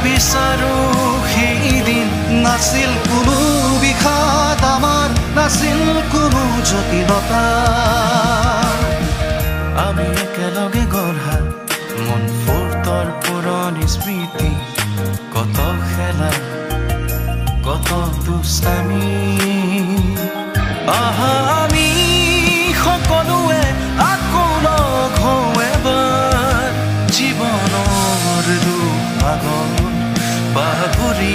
বিচাৰো সেইদিন নাছিল কোনো বিষাদ আমাৰ নাছিল কোনো জটিলতা আমি একেলগে গঢ়া মন ফুৰ্তৰ পুৰণি স্মৃতি কত খেলা কত দুষ্টামি আহা আমি সকলোৱে আকৌ লগ হওঁ এবাৰ জীৱনৰ দুখ ভাগৰ পাহৰি